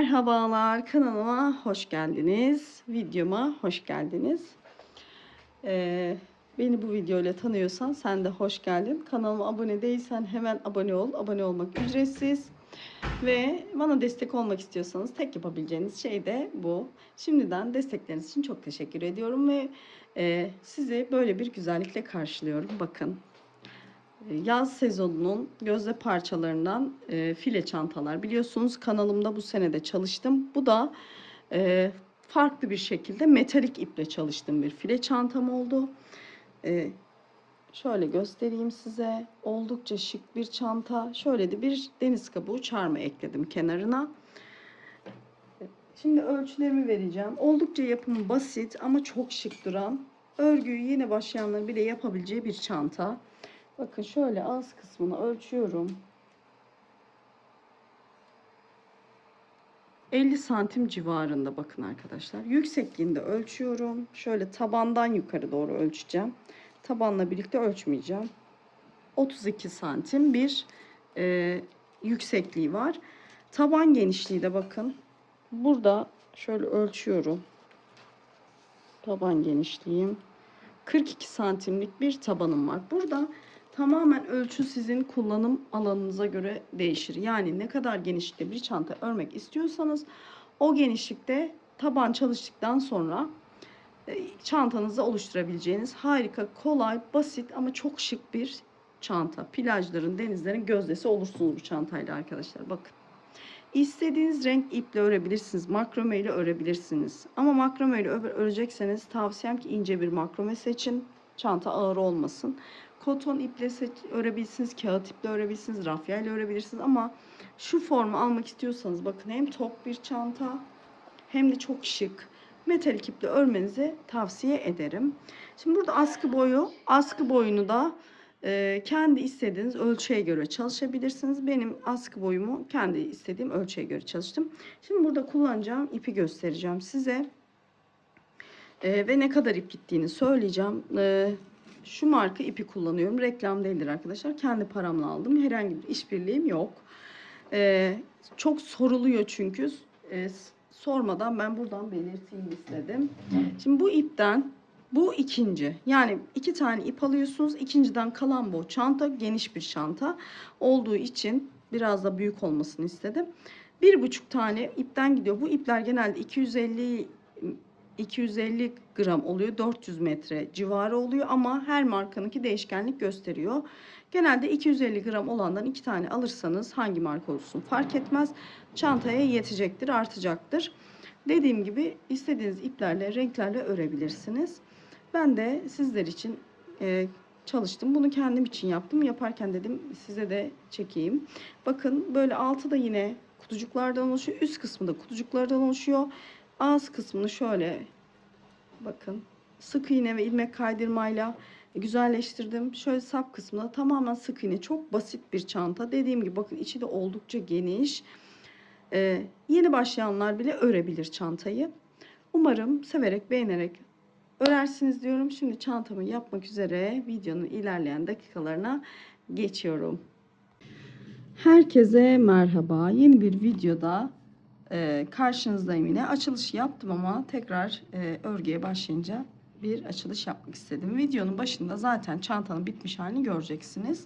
Merhabalar, kanalıma hoş geldiniz. Videoma hoş geldiniz. Beni bu videoyla tanıyorsan sen de hoş geldin. Kanalıma abone değilsen hemen abone ol. Abone olmak ücretsiz. Ve bana destek olmak istiyorsanız tek yapabileceğiniz şey de bu. Şimdiden destekleriniz için çok teşekkür ediyorum ve sizi böyle bir güzellikle karşılıyorum. Bakın. Yaz sezonunun gözde parçalarından file çantalar. Biliyorsunuz kanalımda bu senede çalıştım. Bu da farklı bir şekilde metalik iple çalıştığım bir file çantam oldu. Şöyle göstereyim size. Oldukça şık bir çanta. Şöyle de bir deniz kabuğu çarmı ekledim kenarına. Şimdi ölçülerimi vereceğim. Oldukça yapımı basit ama çok şık duran, örgüyü yeni başlayanların bile yapabileceği bir çanta. Bakın şöyle ağız kısmını ölçüyorum. 50 santim civarında bakın arkadaşlar. Yüksekliğinde ölçüyorum. Şöyle tabandan yukarı doğru ölçeceğim. Tabanla birlikte ölçmeyeceğim. 32 santim bir yüksekliği var. Taban genişliği de bakın. Burada şöyle ölçüyorum. Taban genişliğim 42 santimlik bir tabanım var. Burada tamamen ölçü sizin kullanım alanınıza göre değişir. Yani ne kadar genişlikte bir çanta örmek istiyorsanız o genişlikte taban çalıştıktan sonra çantanızı oluşturabileceğiniz harika, kolay, basit ama çok şık bir çanta. Plajların, denizlerin gözdesi olursunuz bu çantayla arkadaşlar. Bakın. İstediğiniz renk iple örebilirsiniz. Makrome ile örebilirsiniz. Ama makrome ile örecekseniz tavsiyem ki ince bir makrome seçin. Çanta ağır olmasın. Koton iple örebilirsiniz. Kağıt iple örebilirsiniz. Rafya ile örebilirsiniz. Ama şu formu almak istiyorsanız bakın hem tok bir çanta hem de çok şık. Metalik iple örmenizi tavsiye ederim. Şimdi burada askı boyunu da kendi istediğiniz ölçüye göre çalışabilirsiniz. Benim askı boyumu kendi istediğim ölçüye göre çalıştım. Şimdi burada kullanacağım ipi göstereceğim size. Ve ne kadar ip gittiğini söyleyeceğim. Şu marka ipi kullanıyorum. Reklam değildir arkadaşlar. Kendi paramla aldım. Herhangi bir işbirliğim yok. Çok soruluyor çünkü. Sormadan ben buradan belirteyim istedim. Şimdi bu ipten bu ikinci. Yani iki tane ip alıyorsunuz. İkinciden kalan bu çanta geniş bir çanta olduğu için biraz da büyük olmasını istedim. 1,5 tane ipten gidiyor. Bu ipler genelde 250 gram oluyor. 400 metre civarı oluyor ama her markanınki değişkenlik gösteriyor. Genelde 250 gram olandan 2 tane alırsanız hangi marka olsun fark etmez. Çantaya yetecektir, artacaktır. Dediğim gibi istediğiniz iplerle, renklerle örebilirsiniz. Ben de sizler için çalıştım. Bunu kendim için yaptım. Yaparken dedim size de çekeyim. Bakın böyle altı da yine kutucuklardan oluşuyor. Üst kısmı da kutucuklardan oluşuyor. Ağız kısmını şöyle bakın sık iğne ve ilmek kaydırmayla güzelleştirdim. Şöyle sap kısmına tamamen sık iğne. Çok basit bir çanta. Dediğim gibi bakın içi de oldukça geniş. Yeni başlayanlar bile örebilir çantayı. Umarım severek, beğenerek örersiniz diyorum. Şimdi çantamı yapmak üzere videonun ilerleyen dakikalarına geçiyorum. Herkese merhaba. Yeni bir videoda karşınızdayım yine. Açılış yaptım ama tekrar örgüye başlayınca bir açılış yapmak istedim. Videonun başında zaten çantanın bitmiş halini göreceksiniz.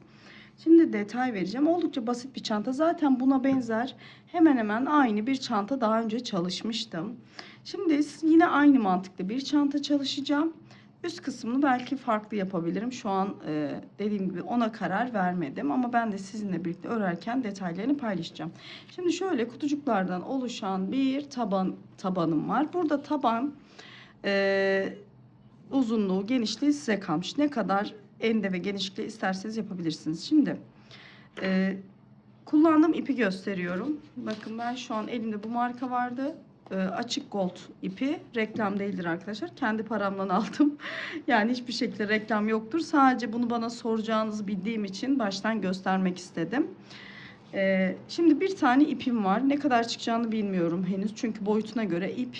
Şimdi detay vereceğim. Oldukça basit bir çanta. Zaten buna benzer hemen hemen aynı bir çanta daha önce çalışmıştım. Şimdi yine aynı mantıklı bir çanta çalışacağım. Üst kısmını belki farklı yapabilirim. Şu an dediğim gibi ona karar vermedim. Ama ben de sizinle birlikte örerken detaylarını paylaşacağım. Şimdi şöyle kutucuklardan oluşan bir tabanım var. Burada taban uzunluğu, genişliği size kalmış. Ne kadar ende ve genişlikte isterseniz yapabilirsiniz. Şimdi kullandığım ipi gösteriyorum. Bakın ben şu an elimde bu marka vardı. Açık gold ipi. Reklam değildir arkadaşlar. Kendi paramdan aldım. Yani hiçbir şekilde reklam yoktur. Sadece bunu bana soracağınızı bildiğim için baştan göstermek istedim. Şimdi bir tane ipim var. Ne kadar çıkacağını bilmiyorum henüz. Çünkü boyutuna göre ip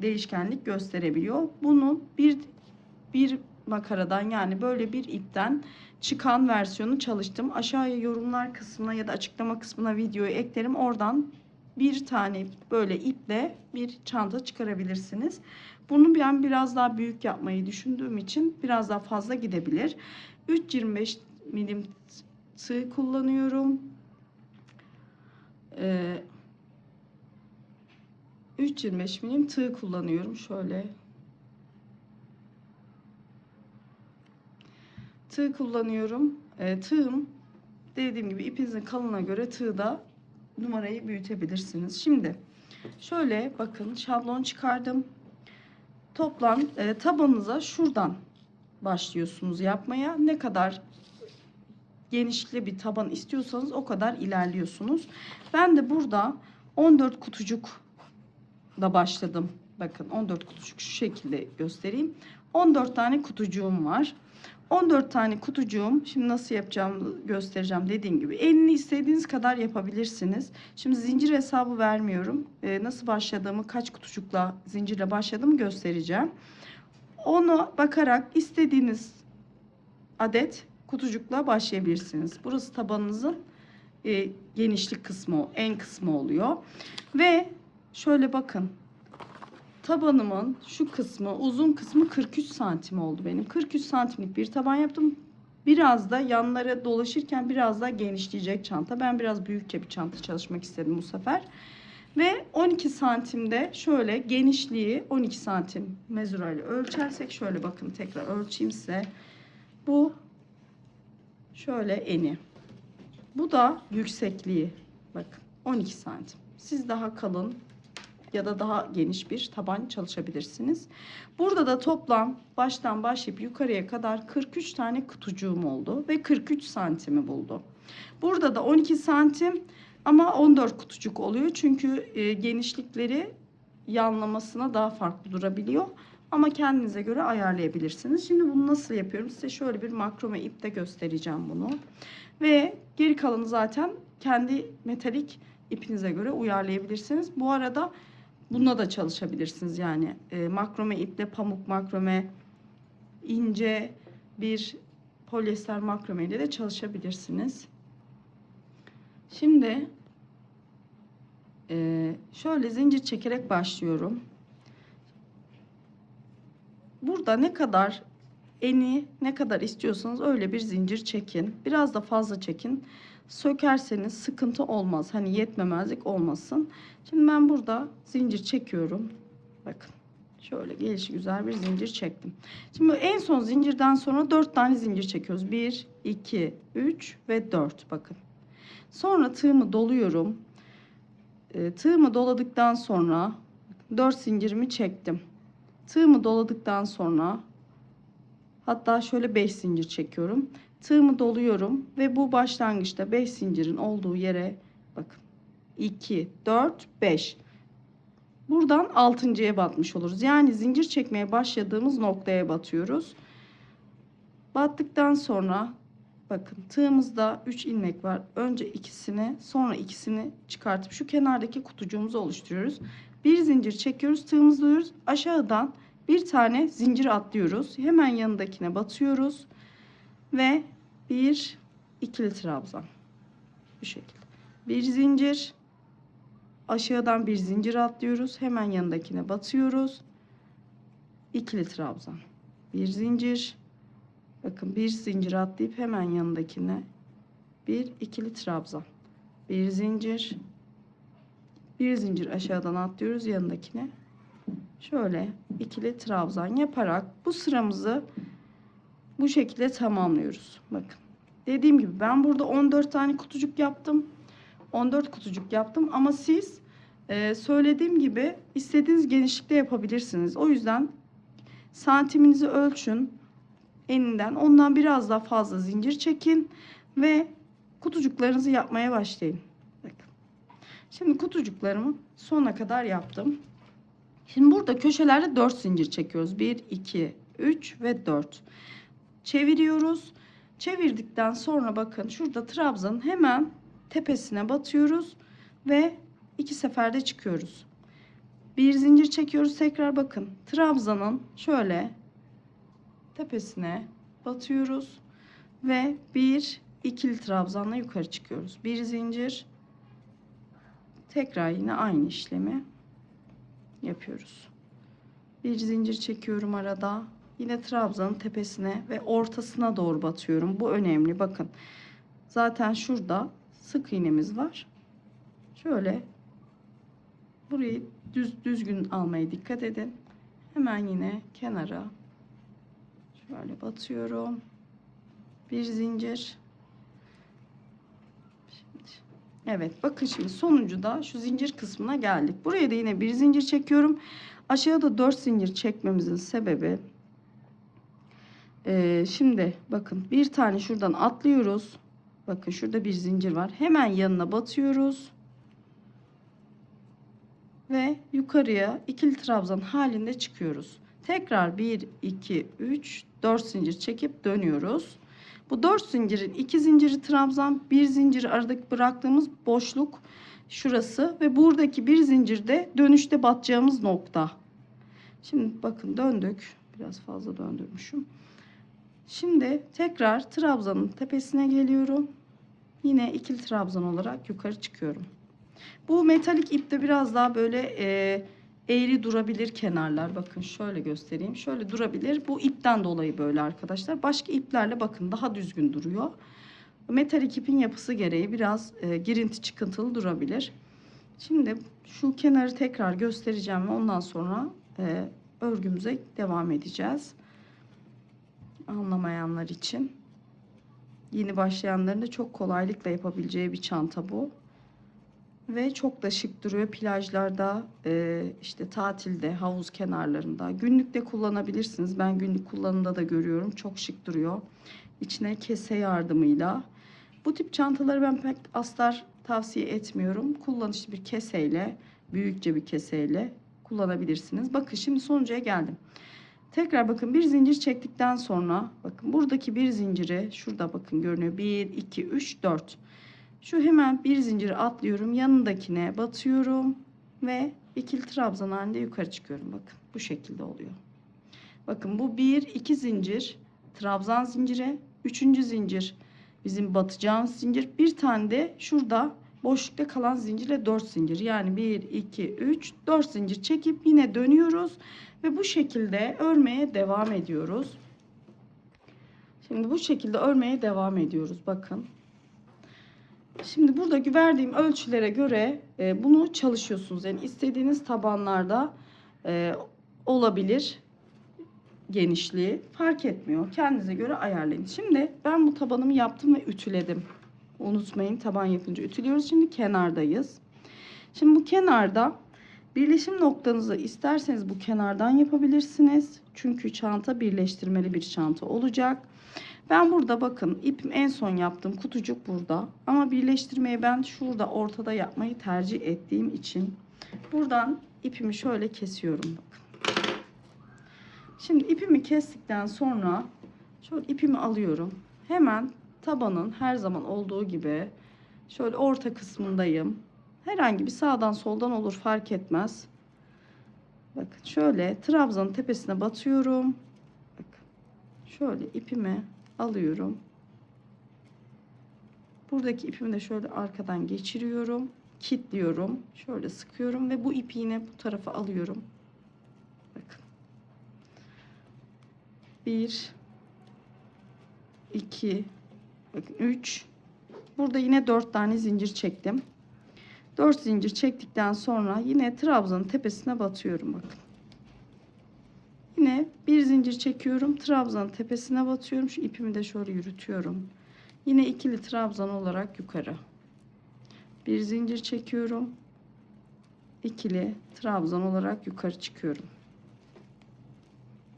değişkenlik gösterebiliyor. Bunu bir makaradan yani böyle bir ipten çıkan versiyonu çalıştım. Aşağıya yorumlar kısmına ya da açıklama kısmına videoyu eklerim. Oradan bir tane böyle iple bir çanta çıkarabilirsiniz. Bunu ben biraz daha büyük yapmayı düşündüğüm için biraz daha fazla gidebilir. 3,25 milim tığ kullanıyorum. 3,25 milim tığ kullanıyorum. Şöyle tığ kullanıyorum. Tığım, dediğim gibi ipinizin kalınlığına göre tığda numarayı büyütebilirsiniz. Şimdi şöyle bakın, şablon çıkardım. Toplam tabanınıza şuradan başlıyorsunuz yapmaya. Ne kadar genişli bir taban istiyorsanız o kadar ilerliyorsunuz. Ben de burada 14 kutucuk da başladım. Bakın 14 kutucuk, şu şekilde göstereyim. 14 tane kutucuğum var. 14 tane kutucuğum, şimdi nasıl yapacağımı göstereceğim. Dediğim gibi elini istediğiniz kadar yapabilirsiniz. Şimdi zincir hesabı vermiyorum. Nasıl başladığımı, kaç kutucukla zincirle başladığımı göstereceğim. Onu bakarak istediğiniz adet kutucukla başlayabilirsiniz. Burası tabanınızın genişlik kısmı, en kısmı oluyor. Ve şöyle bakın. Tabanımın şu kısmı, uzun kısmı 43 santim oldu benim. 43 santimlik bir taban yaptım. Biraz da yanlara dolaşırken biraz daha genişleyecek çanta. Ben biraz büyükçe bir çanta çalışmak istedim bu sefer. Ve 12 santimde şöyle genişliği 12 santim mezurayla ölçersek, şöyle bakın tekrar ölçeyim size. Bu şöyle eni. Bu da yüksekliği. Bakın 12 santim. Siz daha kalın ya da daha geniş bir taban çalışabilirsiniz. Burada da toplam baştan başlayıp yukarıya kadar 43 tane kutucuğum oldu ve 43 santimi buldu. Burada da 12 santim ama 14 kutucuk oluyor. Çünkü genişlikleri yanlamasına daha farklı durabiliyor. Ama kendinize göre ayarlayabilirsiniz. Şimdi bunu nasıl yapıyorum? Size şöyle bir makrome iple göstereceğim bunu. Ve geri kalanı zaten kendi metalik ipinize göre uyarlayabilirsiniz. Bu arada bununla da çalışabilirsiniz. Yani makrome iple, pamuk makrome, ince bir polyester makrome ile de çalışabilirsiniz. Şimdi şöyle zincir çekerek başlıyorum. Burada ne kadar eni ne kadar istiyorsanız öyle bir zincir çekin. Biraz da fazla çekin. Sökerseniz sıkıntı olmaz. Hani yetmemezlik olmasın. Şimdi ben burada zincir çekiyorum. Bakın. Şöyle gelişi güzel bir zincir çektim. Şimdi en son zincirden sonra 4 tane zincir çekiyoruz. 1, 2, 3 ve 4. Bakın. Sonra tığımı doluyorum. Tığımı doladıktan sonra 4 zincirimi çektim. Tığımı doladıktan sonra hatta şöyle 5 zincir çekiyorum. Tığımı doluyorum ve bu başlangıçta 5 zincirin olduğu yere bakın. 2, 4, 5. Buradan 6.'ya batmış oluruz. Yani zincir çekmeye başladığımız noktaya batıyoruz. Battıktan sonra bakın tığımızda 3 ilmek var. Önce ikisini, sonra ikisini çıkartıp şu kenardaki kutucuğumuzu oluşturuyoruz. Bir zincir çekiyoruz, tığımızı doluyoruz. Aşağıdan bir tane zincir atlıyoruz. Hemen yanındakine batıyoruz ve bir ikili trabzan. Bu şekilde. Bir zincir, aşağıdan bir zincir atlıyoruz. Hemen yanındakine batıyoruz. İkili trabzan. Bir zincir. Bakın bir zincir atlayıp hemen yanındakine bir ikili trabzan. Bir zincir. Bir zincir aşağıdan atlıyoruz yanındakine. Şöyle ikili trabzan yaparak bu sıramızı bu şekilde tamamlıyoruz. Bakın. Dediğim gibi ben burada 14 tane kutucuk yaptım. 14 kutucuk yaptım ama siz söylediğim gibi istediğiniz genişlikte yapabilirsiniz. O yüzden santiminizi ölçün eninden, ondan biraz daha fazla zincir çekin ve kutucuklarınızı yapmaya başlayın. Bakın. Şimdi kutucuklarımı sonuna kadar yaptım. Şimdi burada köşelerde 4 zincir çekiyoruz. 1, 2, 3 ve 4. Çeviriyoruz. Çevirdikten sonra bakın şurada trabzanın hemen tepesine batıyoruz ve 2 seferde çıkıyoruz. Bir zincir çekiyoruz, tekrar bakın trabzanın şöyle tepesine batıyoruz ve bir ikili trabzanla yukarı çıkıyoruz. Bir zincir, tekrar yine aynı işlemi yapıyoruz. Bir zincir çekiyorum arada. Yine trabzanın tepesine ve ortasına doğru batıyorum. Bu önemli. Bakın. Zaten şurada sık iğnemiz var. Şöyle burayı düzgün almaya dikkat edin. Hemen yine kenara şöyle batıyorum. Bir zincir. Evet, bakın şimdi sonuncu da şu zincir kısmına geldik. Buraya da yine bir zincir çekiyorum. Aşağıda 4 zincir çekmemizin sebebi şimdi bakın bir tane şuradan atlıyoruz. Bakın şurada bir zincir var. Hemen yanına batıyoruz. Ve yukarıya ikili trabzan halinde çıkıyoruz. Tekrar 1, 2, 3, 4 zincir çekip dönüyoruz. Bu 4 zincirin 2 zinciri trabzan, bir zinciri aradaki bıraktığımız boşluk şurası ve buradaki bir zincirde dönüşte batacağımız nokta. Şimdi bakın döndük. Biraz fazla döndürmüşüm. Şimdi tekrar trabzanın tepesine geliyorum. Yine ikili trabzan olarak yukarı çıkıyorum. Bu metalik ipte biraz daha böyle eğri durabilir kenarlar. Bakın şöyle göstereyim. Şöyle durabilir. Bu ipten dolayı böyle arkadaşlar. Başka iplerle bakın daha düzgün duruyor. Metalik ipin yapısı gereği biraz girinti çıkıntılı durabilir. Şimdi şu kenarı tekrar göstereceğim ve ondan sonra örgümüze devam edeceğiz. Anlamayanlar için. Yeni başlayanların da çok kolaylıkla yapabileceği bir çanta bu. Ve çok da şık duruyor plajlarda, işte tatilde, havuz kenarlarında. Günlükte kullanabilirsiniz. Ben günlük kullanımda da görüyorum. Çok şık duruyor. İçine kese yardımıyla. Bu tip çantaları ben pek astar tavsiye etmiyorum. Kullanışlı bir keseyle, büyükçe bir keseyle kullanabilirsiniz. Bakın şimdi sonuncuya geldim. Tekrar bakın bir zincir çektikten sonra bakın buradaki bir zinciri şurada bakın görünüyor. 1, 2, 3, 4. Şu hemen bir zinciri atlıyorum. Yanındakine batıyorum ve ikili trabzan halinde yukarı çıkıyorum. Bakın bu şekilde oluyor. Bakın bu 1, 2 zincir trabzan zinciri. 3. zincir bizim batacağımız zincir. Bir tane de şurada boşlukta kalan zincirle 4 zincir. Yani 1, 2, 3, 4 zincir çekip yine dönüyoruz. Ve bu şekilde örmeye devam ediyoruz. Şimdi bu şekilde örmeye devam ediyoruz. Bakın. Şimdi buradaki verdiğim ölçülere göre bunu çalışıyorsunuz. Yani istediğiniz tabanlarda olabilir genişliği. Fark etmiyor. Kendinize göre ayarlayın. Şimdi ben bu tabanımı yaptım ve ütüledim. Unutmayın taban yapınca ütülüyoruz. Şimdi kenardayız. Şimdi bu kenarda birleşim noktanızı isterseniz bu kenardan yapabilirsiniz. Çünkü çanta birleştirmeli bir çanta olacak. Ben burada bakın ipim en son yaptığım kutucuk burada. Ama birleştirmeyi ben şurada ortada yapmayı tercih ettiğim için buradan ipimi şöyle kesiyorum. Bakın. Şimdi ipimi kestikten sonra şöyle ipimi alıyorum. Hemen tabanın her zaman olduğu gibi şöyle orta kısmındayım. Herhangi bir sağdan soldan olur fark etmez. Bakın şöyle trabzanın tepesine batıyorum. Bakın şöyle ipimi alıyorum. Buradaki ipimi de şöyle arkadan geçiriyorum. Kilitliyorum. Şöyle sıkıyorum ve bu ipi yine bu tarafa alıyorum. Bakın. 1 2 bakın 3 burada yine 4 tane zincir çektim. 4 zincir çektikten sonra yine trabzanın tepesine batıyorum bakın. Yine bir zincir çekiyorum. Trabzanın tepesine batıyorum. Şu ipimi de şöyle yürütüyorum. Yine ikili trabzan olarak yukarı. Bir zincir çekiyorum. İkili trabzan olarak yukarı çıkıyorum.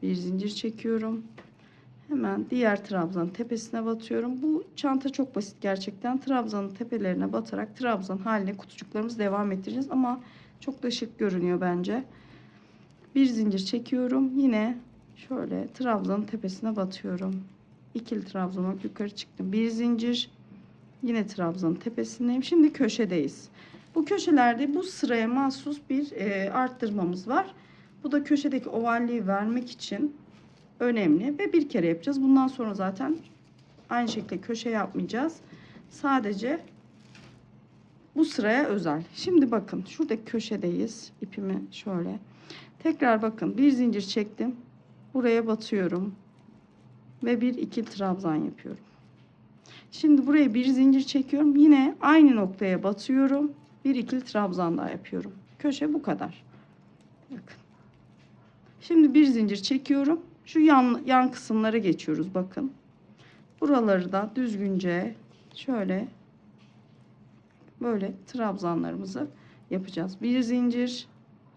Bir zincir çekiyorum. Hemen diğer trabzanın tepesine batıyorum. Bu çanta çok basit gerçekten. Trabzanın tepelerine batarak trabzan haline kutucuklarımızı devam ettireceğiz. Ama çok da şık görünüyor bence. Bir zincir çekiyorum. Yine şöyle trabzanın tepesine batıyorum. İkili trabzan olarak yukarı çıktım. Bir zincir. Yine trabzanın tepesindeyim. Şimdi köşedeyiz. Bu köşelerde bu sıraya mahsus bir arttırmamız var. Bu da köşedeki ovalliği vermek için önemli ve bir kere yapacağız. Bundan sonra zaten aynı şekilde köşe yapmayacağız. Sadece Bu sıraya özel. Şimdi bakın şuradaki köşedeyiz. İpimi şöyle. Tekrar bakın bir zincir çektim. Buraya batıyorum. Ve bir ikili trabzan yapıyorum. Şimdi buraya bir zincir çekiyorum. Yine aynı noktaya batıyorum. Bir ikili trabzan daha yapıyorum. Köşe bu kadar. Bakın. Şimdi bir zincir çekiyorum. Şu yan kısımlara geçiyoruz bakın. Buraları da düzgünce şöyle böyle trabzanlarımızı yapacağız. Bir zincir,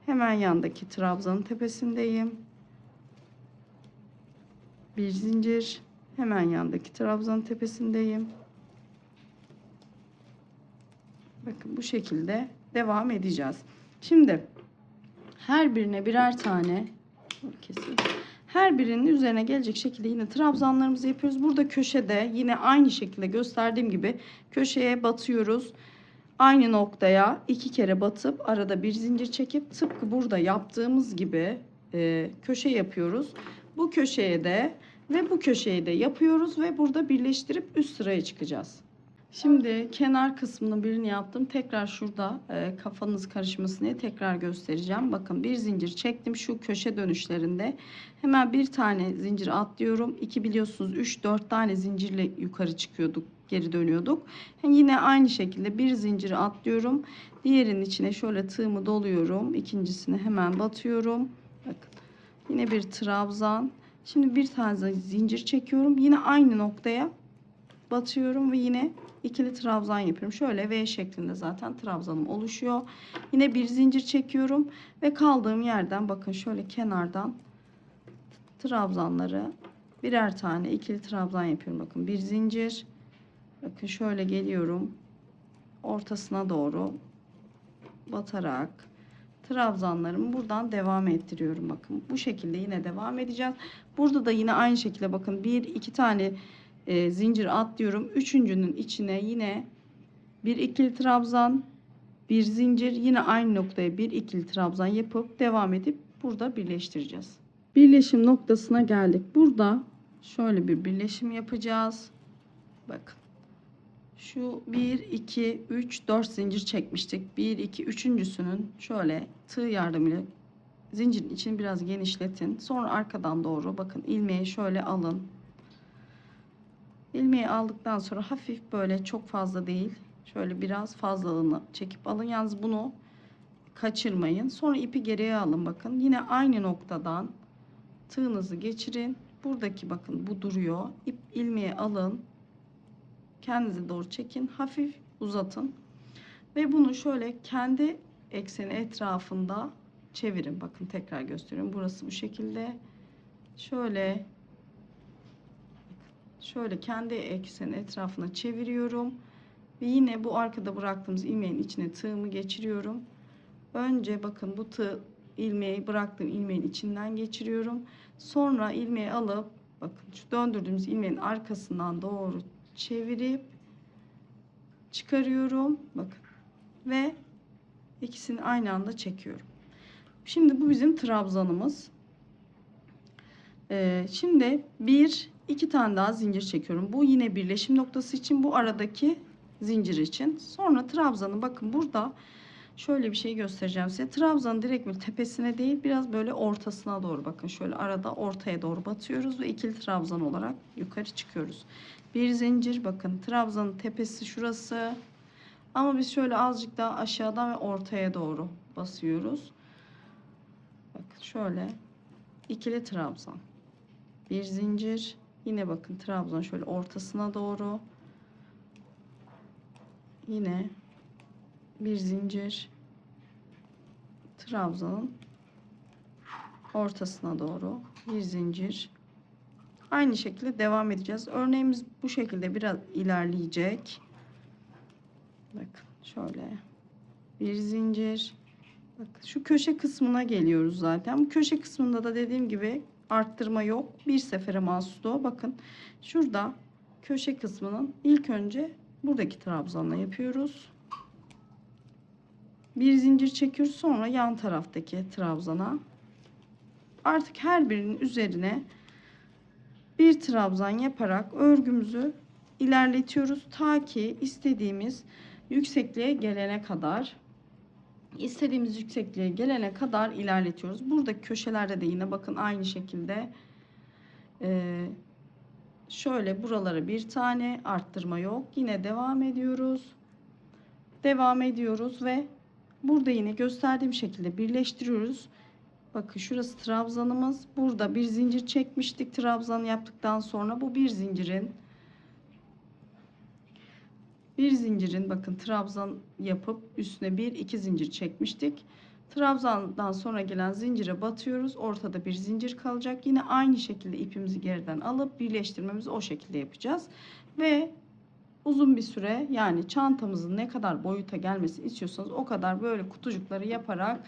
hemen yandaki trabzanın tepesindeyim. Bir zincir, hemen yandaki trabzanın tepesindeyim. Bakın bu şekilde devam edeceğiz. Şimdi her birine birer tane kesin. Her birinin üzerine gelecek şekilde yine trabzanlarımızı yapıyoruz. Burada köşede yine aynı şekilde gösterdiğim gibi köşeye batıyoruz. Aynı noktaya 2 kere batıp arada bir zincir çekip tıpkı burada yaptığımız gibi köşe yapıyoruz. Bu köşeye de ve bu köşeyi de yapıyoruz ve burada birleştirip üst sıraya çıkacağız. Şimdi kenar kısmının birini yaptım. Tekrar şurada kafanız karışmasın diye tekrar göstereceğim. Bakın bir zincir çektim şu köşe dönüşlerinde. Hemen bir tane zincir atlıyorum. 2 biliyorsunuz 3-4 tane zincirle yukarı çıkıyorduk. Geri dönüyorduk. Yine aynı şekilde bir zinciri atlıyorum. Diğerinin içine şöyle tığımı doluyorum. İkincisine hemen batıyorum. Bakın yine bir trabzan. Şimdi bir tane zincir çekiyorum. Yine aynı noktaya batıyorum ve yine ikili trabzan yapıyorum. Şöyle V şeklinde zaten trabzanım oluşuyor. Yine bir zincir çekiyorum ve kaldığım yerden bakın şöyle kenardan trabzanları birer tane ikili trabzan yapıyorum. Bakın bir zincir. Bakın şöyle geliyorum. Ortasına doğru batarak trabzanlarımı buradan devam ettiriyorum. Bakın bu şekilde yine devam edeceğiz. Burada da yine aynı şekilde bakın bir iki tane zincir atlıyorum. Üçüncünün içine yine bir ikili trabzan, bir zincir, yine aynı noktaya bir ikili trabzan yapıp devam edip burada birleştireceğiz. Birleşim noktasına geldik. Burada şöyle bir birleşim yapacağız. Bakın. Şu 1 2 3 4 zincir çekmiştik. 1 2 üçüncüsünün şöyle tığ yardımıyla zincirin içini biraz genişletin. Sonra arkadan doğru bakın ilmeği şöyle alın. İlmeği aldıktan sonra hafif böyle çok fazla değil. Şöyle biraz fazlalığını çekip alın. Yalnız bunu kaçırmayın. Sonra ipi geriye alın bakın. Yine aynı noktadan tığınızı geçirin. Buradaki bakın bu duruyor. İp ilmeği alın. Kendinize doğru çekin. Hafif uzatın. Ve bunu şöyle kendi ekseni etrafında çevirin. Bakın tekrar gösteriyorum. Burası bu şekilde. Şöyle kendi ekseni etrafına çeviriyorum. Ve yine bu arkada bıraktığımız ilmeğin içine tığımı geçiriyorum. Önce bakın bu tığ ilmeği bıraktığım ilmeğin içinden geçiriyorum. Sonra ilmeği alıp bakın şu döndürdüğümüz ilmeğin arkasından doğru çevirip çıkarıyorum. Bakın. Ve ikisini aynı anda çekiyorum. Şimdi bu bizim trabzanımız. Şimdi iki tane daha zincir çekiyorum. Bu yine birleşim noktası için, bu aradaki zincir için. Sonra trabzanı bakın burada şöyle bir şey göstereceğim size. Trabzanın direkt böyle tepesine değil biraz böyle ortasına doğru bakın. Şöyle arada ortaya doğru batıyoruz ve ikili trabzan olarak yukarı çıkıyoruz. Bir zincir bakın trabzanın tepesi şurası. Ama biz şöyle azıcık daha aşağıdan ve ortaya doğru basıyoruz. Bakın şöyle ikili trabzan. Bir zincir. Yine bakın trabzan şöyle ortasına doğru. Yine bir zincir. Trabzanın ortasına doğru bir zincir. Aynı şekilde devam edeceğiz. Örneğimiz bu şekilde biraz ilerleyecek. Bakın şöyle bir zincir. Bakın şu köşe kısmına geliyoruz zaten. Bu köşe kısmında da dediğim gibi arttırma yok. Bir sefere mahsus o. Bakın şurada köşe kısmının ilk önce buradaki trabzanla yapıyoruz. Bir zincir çekiyoruz. Sonra yan taraftaki trabzana. Artık her birinin üzerine bir trabzan yaparak örgümüzü ilerletiyoruz. Ta ki istediğimiz yüksekliğe gelene kadar, istediğimiz yüksekliğe gelene kadar ilerletiyoruz. Buradaki köşelerde de yine bakın aynı şekilde şöyle buralara bir tane arttırma yok. Yine devam ediyoruz. Devam ediyoruz ve burada yine gösterdiğim şekilde birleştiriyoruz. Bakın şurası trabzanımız. Burada bir zincir çekmiştik. Trabzan yaptıktan sonra bu bir zincirin bakın trabzan yapıp üstüne bir iki zincir çekmiştik. Trabzandan sonra gelen zincire batıyoruz. Ortada bir zincir kalacak. Yine aynı şekilde ipimizi geriden alıp birleştirmemizi o şekilde yapacağız. Ve uzun bir süre, yani çantamızın ne kadar boyuta gelmesini istiyorsanız o kadar böyle kutucukları yaparak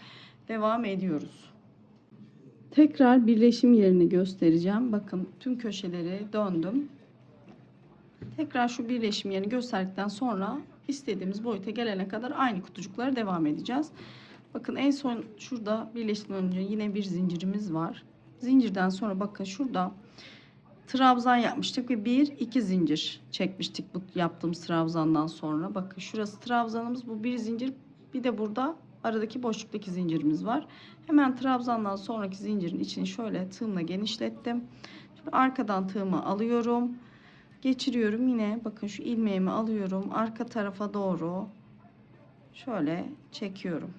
devam ediyoruz. Tekrar birleşim yerini göstereceğim. Bakın tüm köşeleri döndüm. Tekrar şu birleşim yerini gösterdikten sonra istediğimiz boyuta gelene kadar aynı kutucuklara devam edeceğiz. Bakın en son şurada birleştirmeden önce yine bir zincirimiz var. Zincirden sonra bakın şurada trabzan yapmıştık ve bir iki zincir çekmiştik bu yaptığımız trabzandan sonra. Bakın şurası trabzanımız, bu bir zincir, bir de burada aradaki boşluktaki zincirimiz var. Hemen trabzandan sonraki zincirin içini şöyle tığımla genişlettim. Şimdi arkadan tığımı alıyorum, geçiriyorum, yine bakın şu ilmeğimi alıyorum, arka tarafa doğru şöyle çekiyorum.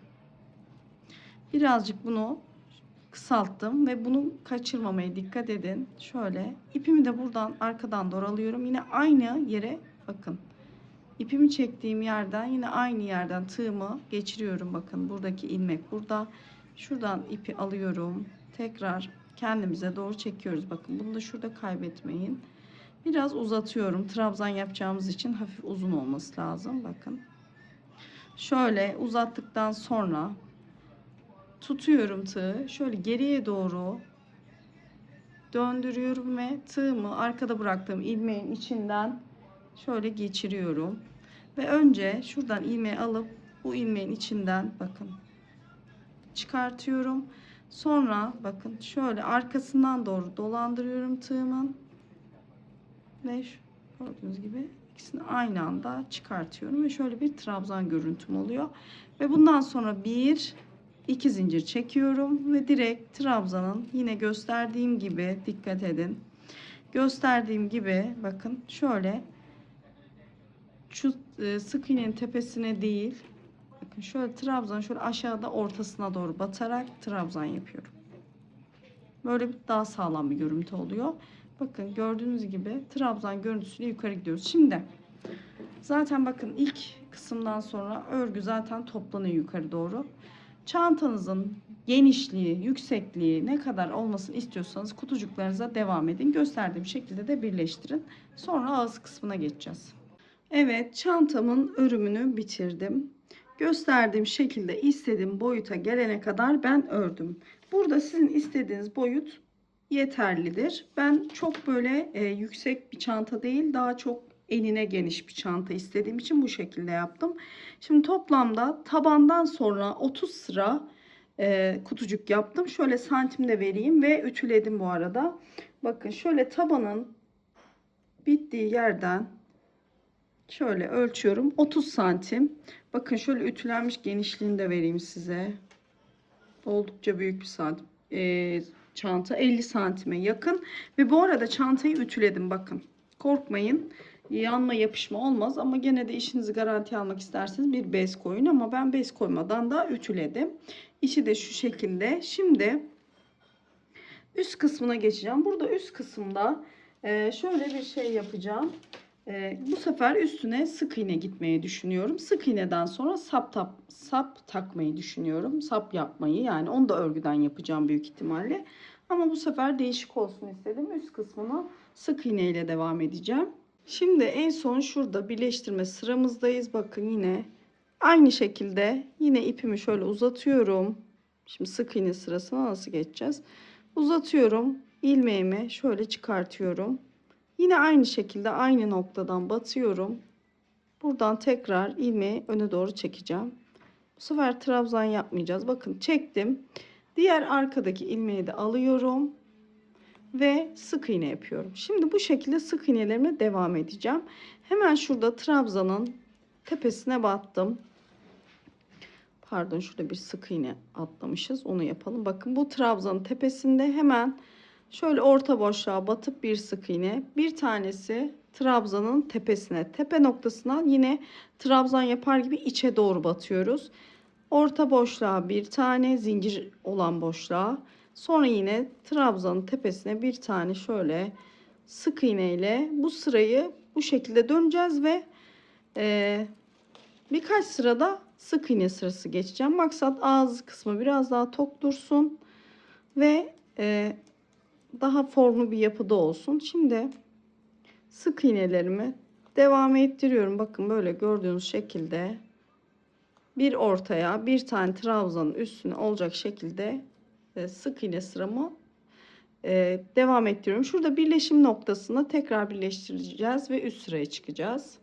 Birazcık bunu kısalttım ve bunu kaçırmamaya dikkat edin. Şöyle ipimi de buradan arkadan doğru alıyorum. Yine aynı yere bakın. İpimi çektiğim yerden yine aynı yerden tığımı geçiriyorum. Bakın buradaki ilmek burada. Şuradan ipi alıyorum. Tekrar kendimize doğru çekiyoruz. Bakın bunu da şurada kaybetmeyin. Biraz uzatıyorum. Trabzan yapacağımız için hafif uzun olması lazım. Bakın. Şöyle uzattıktan sonra tutuyorum tığı. Şöyle geriye doğru döndürüyorum ve tığımı arkada bıraktığım ilmeğin içinden şöyle geçiriyorum. Ve önce şuradan ilmeği alıp bu ilmeğin içinden bakın çıkartıyorum. Sonra bakın şöyle arkasından doğru dolandırıyorum tığımın. Ve gördüğünüz gibi ikisini aynı anda çıkartıyorum. Ve şöyle bir trabzan görüntüm oluyor. Ve bundan sonra bir iki zincir çekiyorum ve direkt trabzanın yine gösterdiğim gibi, dikkat edin, gösterdiğim gibi bakın şöyle şu sık iğnenin tepesine değil, bakın şöyle trabzan şöyle aşağıda ortasına doğru batarak trabzan yapıyorum. Böyle bir daha sağlam bir görüntü oluyor. Bakın gördüğünüz gibi trabzan görüntüsüyle yukarı gidiyoruz. Şimdi zaten bakın ilk kısımdan sonra örgü zaten toplanıyor yukarı doğru. Çantanızın genişliği, yüksekliği ne kadar olmasını istiyorsanız kutucuklarınıza devam edin. Gösterdiğim şekilde de birleştirin. Sonra ağız kısmına geçeceğiz. Evet, çantamın örümünü bitirdim. Gösterdiğim şekilde istediğim boyuta gelene kadar ben ördüm. Burada sizin istediğiniz boyut yeterlidir. Ben çok böyle yüksek bir çanta değil, daha çok enine geniş bir çanta istediğim için bu şekilde yaptım. Şimdi toplamda tabandan sonra 30 sıra kutucuk yaptım. Şöyle santimde vereyim ve ütüledim bu arada. Bakın şöyle tabanın bittiği yerden şöyle ölçüyorum. 30 santim. Bakın şöyle ütülenmiş genişliğini de vereyim size. Oldukça büyük bir çanta. 50 santime yakın. Ve bu arada çantayı ütüledim bakın. Korkmayın. Yanma yapışma olmaz ama gene de işinizi garantiye almak isterseniz bir bez koyun, ama ben bez koymadan da ütüledim. İşi de şu şekilde. Şimdi üst kısmına geçeceğim. Burada üst kısımda şöyle bir şey yapacağım. Bu sefer üstüne sık iğne gitmeyi düşünüyorum. Sık iğneden sonra sap takmayı düşünüyorum. Sap yapmayı, yani onu da örgüden yapacağım büyük ihtimalle. Ama bu sefer değişik olsun istedim. Üst kısmına sık iğne ile devam edeceğim. Şimdi en son şurada birleştirme sıramızdayız. Bakın yine aynı şekilde yine ipimi şöyle uzatıyorum. Şimdi sık iğne sırasına nasıl geçeceğiz? Uzatıyorum. İlmeğimi şöyle çıkartıyorum. Yine aynı şekilde aynı noktadan batıyorum. Buradan tekrar ilmeği öne doğru çekeceğim. Bu sefer trabzan yapmayacağız. Bakın çektim. Diğer arkadaki ilmeği de alıyorum ve sık iğne yapıyorum. Şimdi bu şekilde sık iğnelerime devam edeceğim. Hemen şurada trabzanın tepesine battım. Pardon, şurada bir sık iğne atlamışız. Onu yapalım. Bakın bu trabzanın tepesinde hemen şöyle orta boşluğa batıp bir sık iğne. Bir tanesi trabzanın tepesine. Tepe noktasından yine trabzan yapar gibi içe doğru batıyoruz. Orta boşluğa bir tane, zincir olan boşluğa. Sonra yine trabzanın tepesine bir tane şöyle sık iğne ile bu sırayı bu şekilde döneceğiz ve birkaç sırada sık iğne sırası geçeceğim. Maksat ağız kısmı biraz daha tok dursun ve daha formlu bir yapıda olsun. Şimdi sık iğnelerimi devam ettiriyorum. Bakın böyle gördüğünüz şekilde bir ortaya bir tane trabzanın üstüne olacak şekilde sık iğne sıramı devam ettiriyorum. Şurada birleşim noktasında tekrar birleştireceğiz ve üst sıraya çıkacağız.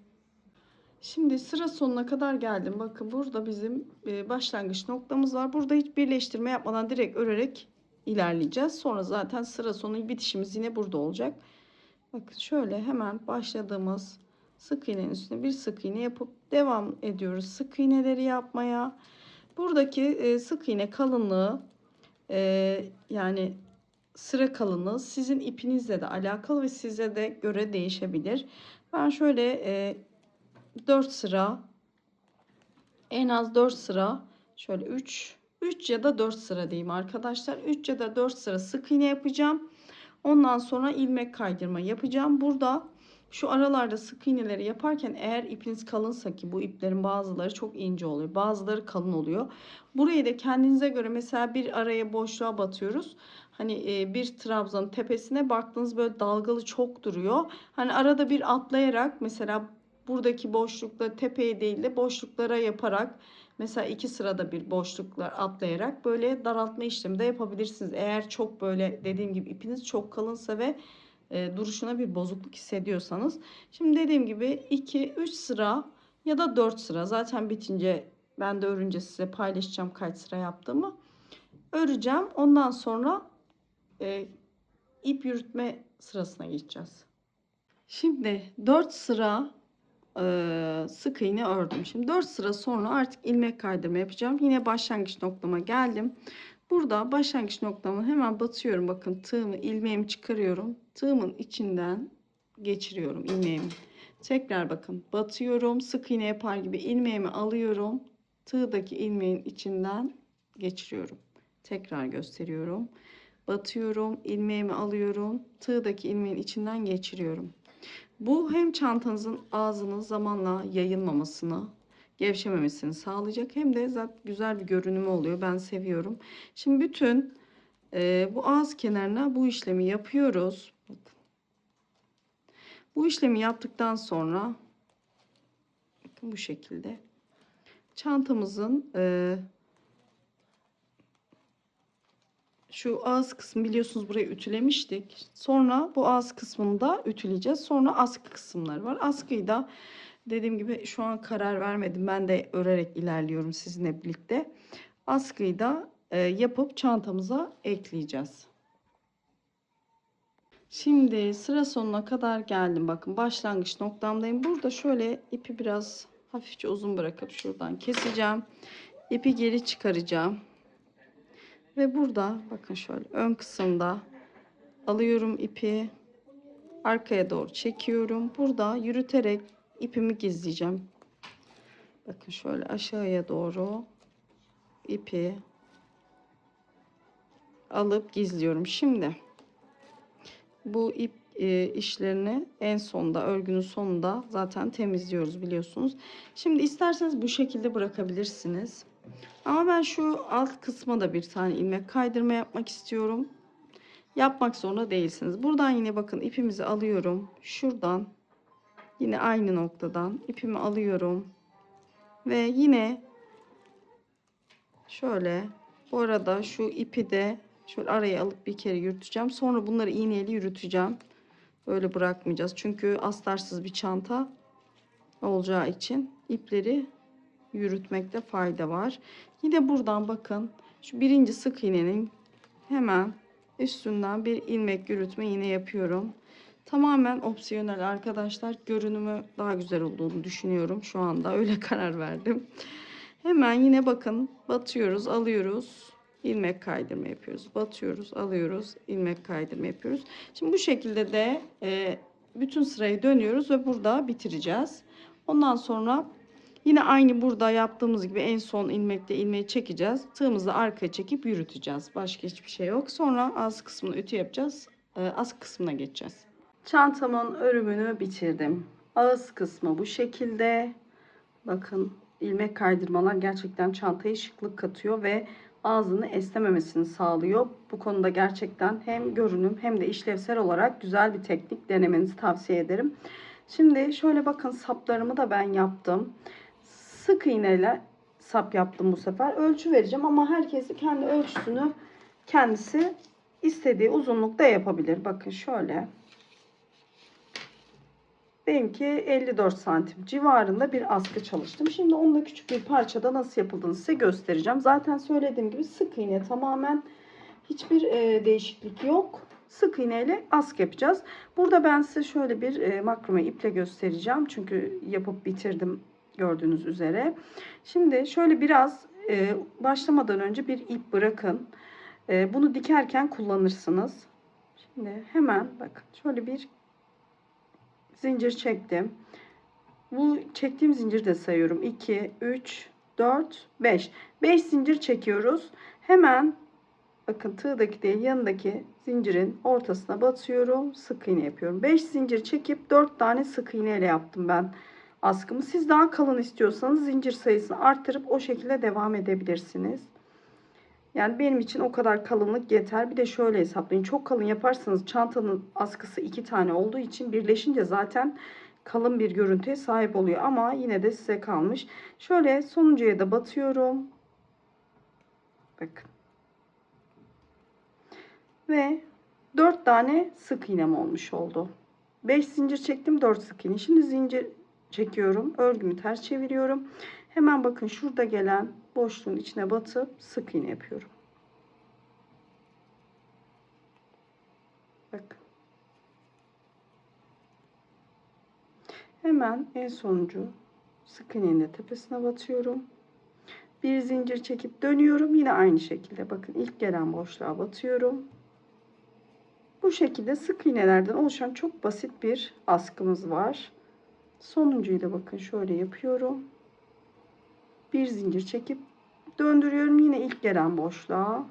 Şimdi sıra sonuna kadar geldim. Bakın burada bizim başlangıç noktamız var. Burada hiç birleştirme yapmadan direkt örerek ilerleyeceğiz. Sonra zaten sıra sonu bitişimiz yine burada olacak. Bakın şöyle hemen başladığımız sık iğnenin üstüne bir sık iğne yapıp devam ediyoruz sık iğneleri yapmaya. Buradaki sık iğne kalınlığı yani sıra kalınlığı sizin ipinizle de alakalı ve size de göre değişebilir. Ben şöyle 4 sıra, en az 4 sıra, şöyle 3 ya da 4 sıra diyeyim arkadaşlar. 3 ya da 4 sıra sık iğne yapacağım. Ondan sonra ilmek kaydırma yapacağım. Burada şu aralarda sık iğneleri yaparken eğer ipiniz kalınsa, ki bu iplerin bazıları çok ince oluyor, bazıları kalın oluyor. Burayı da kendinize göre, mesela bir araya boşluğa batıyoruz. Hani bir trabzanın tepesine baktığınız böyle dalgalı çok duruyor. Hani arada bir atlayarak, mesela buradaki boşlukları tepeye değil de boşluklara yaparak, mesela 2 sırada bir boşluklar atlayarak böyle daraltma işlemi de yapabilirsiniz. Eğer çok böyle dediğim gibi ipiniz çok kalınsa ve duruşuna bir bozukluk hissediyorsanız. Şimdi dediğim gibi 2-3 sıra ya da 4 sıra, zaten bitince ben de örünce size paylaşacağım kaç sıra yaptığımı. Öreceğim. Ondan sonra ip yürütme sırasına geçeceğiz. Şimdi 4 sıra sık iğne ördüm. Şimdi 4 sıra sonra artık ilmek kaydırma yapacağım. Yine başlangıç noktama geldim. Burada başlangıç noktama hemen batıyorum. Bakın tığımı, ilmeğimi çıkarıyorum. Tığımın içinden geçiriyorum ilmeğimi. Tekrar bakın batıyorum. Sık iğne yapar gibi ilmeğimi alıyorum. Tığdaki ilmeğin içinden geçiriyorum. Tekrar gösteriyorum. Batıyorum, ilmeğimi alıyorum. Tığdaki ilmeğin içinden geçiriyorum. Bu hem çantanızın ağzının zamanla yayılmamasını, gevşememesini sağlayacak, hem de zaten güzel bir görünümü oluyor. Ben seviyorum. Şimdi bütün bu ağız kenarına bu işlemi yapıyoruz. Bakın. Bu işlemi yaptıktan sonra bakın bu şekilde çantamızın şu ağız kısmı, biliyorsunuz burayı ütülemiştik. Sonra bu ağız kısmını da ütüleyeceğiz. Sonra askı kısımları var. Askıyı da dediğim gibi şu an karar vermedim. Ben de örerek ilerliyorum sizinle birlikte. Askıyı da yapıp çantamıza ekleyeceğiz. Şimdi sıra sonuna kadar geldim. Bakın başlangıç noktamdayım. Burada şöyle ipi biraz hafifçe uzun bırakıp şuradan keseceğim. İpi geri çıkaracağım. Ve burada bakın şöyle ön kısımda alıyorum ipi, arkaya doğru çekiyorum. Burada yürüterek ipimi gizleyeceğim. Bakın şöyle aşağıya doğru ipi alıp gizliyorum. Şimdi bu ip işlerini en sonda, örgünün sonunda zaten temizliyoruz biliyorsunuz. Şimdi isterseniz bu şekilde bırakabilirsiniz. Ama ben şu alt kısma da bir tane ilmek kaydırma yapmak istiyorum. Yapmak zorunda değilsiniz. Buradan yine bakın ipimizi alıyorum. Şuradan yine aynı noktadan ipimi alıyorum. Ve yine şöyle, bu arada şu ipi de şöyle araya alıp bir kere yürüteceğim. Sonra bunları iğneyle yürüteceğim. Böyle bırakmayacağız. Çünkü astarsız bir çanta olacağı için ipleri yürütmekte fayda var. Yine buradan bakın şu birinci sık iğnenin hemen üstünden bir ilmek yürütme yine yapıyorum. Tamamen opsiyonel arkadaşlar. Görünümü daha güzel olduğunu düşünüyorum. Şu anda öyle karar verdim. Hemen yine bakın batıyoruz, alıyoruz. İlmek kaydırma yapıyoruz. Batıyoruz, alıyoruz. İlmek kaydırma yapıyoruz. Şimdi bu şekilde de bütün sırayı dönüyoruz ve burada bitireceğiz. Ondan sonra yine aynı burada yaptığımız gibi en son ilmekte ilmeği çekeceğiz. Tığımızı arkaya çekip yürüteceğiz. Başka hiçbir şey yok. Sonra az kısmını ütü yapacağız. Az kısmına geçeceğiz. Çantamın örümünü bitirdim. Ağız kısmı bu şekilde. Bakın ilmek kaydırmalar gerçekten çantaya şıklık katıyor ve ağzını esnememesini sağlıyor. Bu konuda gerçekten hem görünüm hem de işlevsel olarak güzel bir teknik, denemenizi tavsiye ederim. Şimdi şöyle bakın, saplarımı da ben yaptım. Sık iğneyle sap yaptım bu sefer. Ölçü vereceğim ama herkesi kendi ölçüsünü kendisi istediği uzunlukta yapabilir. Bakın şöyle. Benimki 54 santim civarında bir askı çalıştım. Şimdi onunla küçük bir parçada nasıl yapıldığını size göstereceğim. Zaten söylediğim gibi sık iğne, tamamen hiçbir değişiklik yok. Sık iğne ile askı yapacağız. Burada ben size şöyle bir makrome iple göstereceğim. Çünkü yapıp bitirdim gördüğünüz üzere. Şimdi şöyle biraz başlamadan önce bir ip bırakın. Bunu dikerken kullanırsınız. Şimdi hemen bakın şöyle bir zincir çektim. Bu çektiğim zinciri de sayıyorum. 2, 3, 4, 5. 5 zincir çekiyoruz. Hemen bakın tığdaki değil yanındaki zincirin ortasına batıyorum. Sık iğne yapıyorum. 5 zincir çekip 4 tane sık iğne ile yaptım ben askımı. Siz daha kalın istiyorsanız zincir sayısını arttırıp o şekilde devam edebilirsiniz. Yani benim için o kadar kalınlık yeter. Bir de şöyle hesaplayın. Çok kalın yaparsanız çantanın askısı 2 tane olduğu için birleşince zaten kalın bir görüntüye sahip oluyor. Ama yine de size kalmış. Şöyle sonuncuya da batıyorum. Bakın. Ve 4 tane sık iğnem olmuş oldu. 5 zincir çektim, 4 sık iğne. Şimdi zincir çekiyorum. Örgümü ters çeviriyorum. Hemen bakın şurada gelen boşluğun içine batıp sık iğne yapıyorum. Bakın. Hemen en sonuncu sık iğnenin de tepesine batıyorum. Bir zincir çekip dönüyorum. Yine aynı şekilde bakın ilk gelen boşluğa batıyorum. Bu şekilde sık iğnelerden oluşan çok basit bir askımız var. Sonuncuyu da bakın şöyle yapıyorum. Bir zincir çekip döndürüyorum yine ilk gelen boşluğa.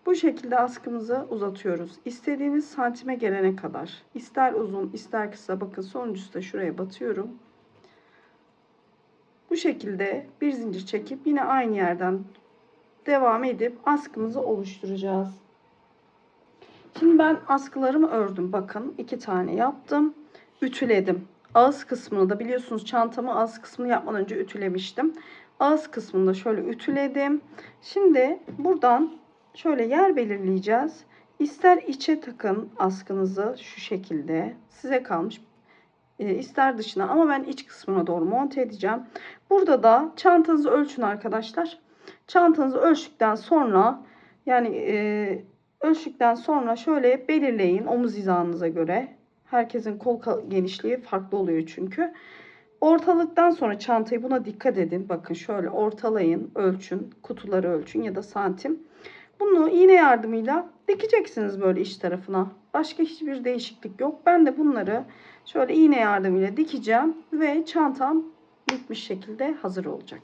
Bu şekilde askımızı uzatıyoruz. İstediğiniz santime gelene kadar. İster uzun ister kısa. Bakın sonuncusu da şuraya batıyorum. Bu şekilde bir zincir çekip yine aynı yerden devam edip askımızı oluşturacağız. Şimdi ben askılarımı ördüm. Bakın 2 tane yaptım. Ütüledim. Ağız kısmını da biliyorsunuz çantamı ağız kısmını yapmadan önce ütülemiştim. Ağız kısmını da şöyle ütüledim. Şimdi buradan şöyle yer belirleyeceğiz. İster içe takın askınızı şu şekilde. Size kalmış. İster dışına ama ben iç kısmına doğru monte edeceğim. Burada da çantanızı ölçün arkadaşlar. Çantanızı ölçtükten sonra ölçtükten sonra şöyle belirleyin omuz hizanıza göre. Herkesin kol genişliği farklı oluyor çünkü. Ortalıktan sonra çantayı buna dikkat edin. Bakın şöyle ortalayın, ölçün, kutuları ölçün ya da santim. Bunu iğne yardımıyla dikeceksiniz böyle iç tarafına. Başka hiçbir değişiklik yok. Ben de bunları şöyle iğne yardımıyla dikeceğim ve çantam bitmiş şekilde hazır olacak.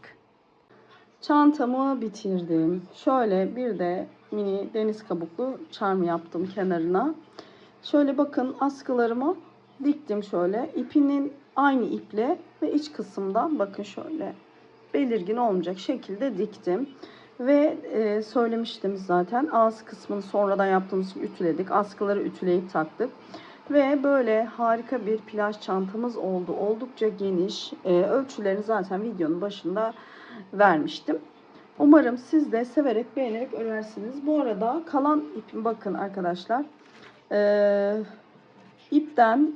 Çantamı bitirdim. Şöyle bir de mini deniz kabuklu charm yaptım kenarına. Şöyle bakın askılarımı diktim şöyle. İpinin aynı iple ve iç kısımdan bakın şöyle belirgin olmayacak şekilde diktim. Ve söylemiştim zaten ağız kısmını sonradan yaptığımız için ütüledik. Askıları ütüleyip taktık. Ve böyle harika bir plaj çantamız oldu. Oldukça geniş. Ölçülerini zaten videonun başında vermiştim. Umarım siz de severek beğenerek örersiniz. Bu arada kalan ipim bakın arkadaşlar. İpten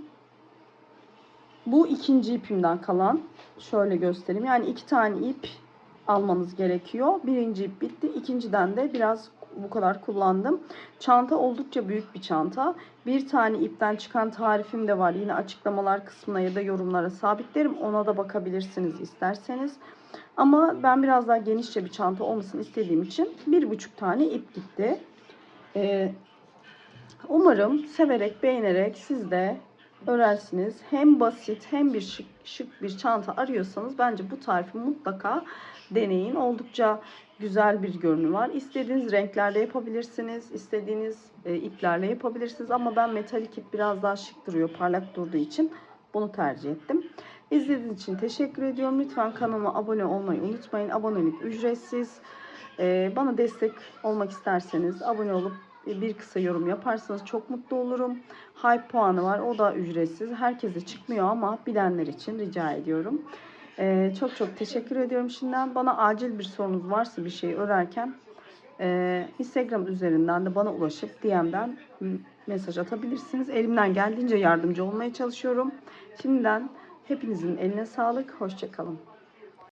bu ikinci ipimden kalan şöyle göstereyim. Yani 2 tane ip almanız gerekiyor. Birinci ip bitti. İkinciden de biraz bu kadar kullandım. Çanta oldukça büyük bir çanta. Bir tane ipten çıkan tarifim de var. Yine açıklamalar kısmına ya da yorumlara sabitlerim. Ona da bakabilirsiniz isterseniz. Ama ben biraz daha genişçe bir çanta olmasını istediğim için 1,5 tane ip gitti. Umarım severek, beğenerek siz de örersiniz. Hem basit hem bir şık bir çanta arıyorsanız bence bu tarifi mutlaka deneyin. Oldukça güzel bir görünümü var. İstediğiniz renklerde yapabilirsiniz. İstediğiniz iplerle yapabilirsiniz. Ama ben metalik ip biraz daha şık duruyor, parlak durduğu için bunu tercih ettim. İzlediğiniz için teşekkür ediyorum. Lütfen kanalıma abone olmayı unutmayın. Abonelik ücretsiz. Bana destek olmak isterseniz abone olup bir kısa yorum yaparsanız çok mutlu olurum. Hype puanı var. O da ücretsiz. Herkese çıkmıyor ama bilenler için rica ediyorum. Çok çok teşekkür ediyorum şimdiden. Bana acil bir sorunuz varsa bir şey örerken Instagram üzerinden de bana ulaşıp DM'den mesaj atabilirsiniz. Elimden geldiğince yardımcı olmaya çalışıyorum. Şimdiden hepinizin eline sağlık. Hoşça kalın.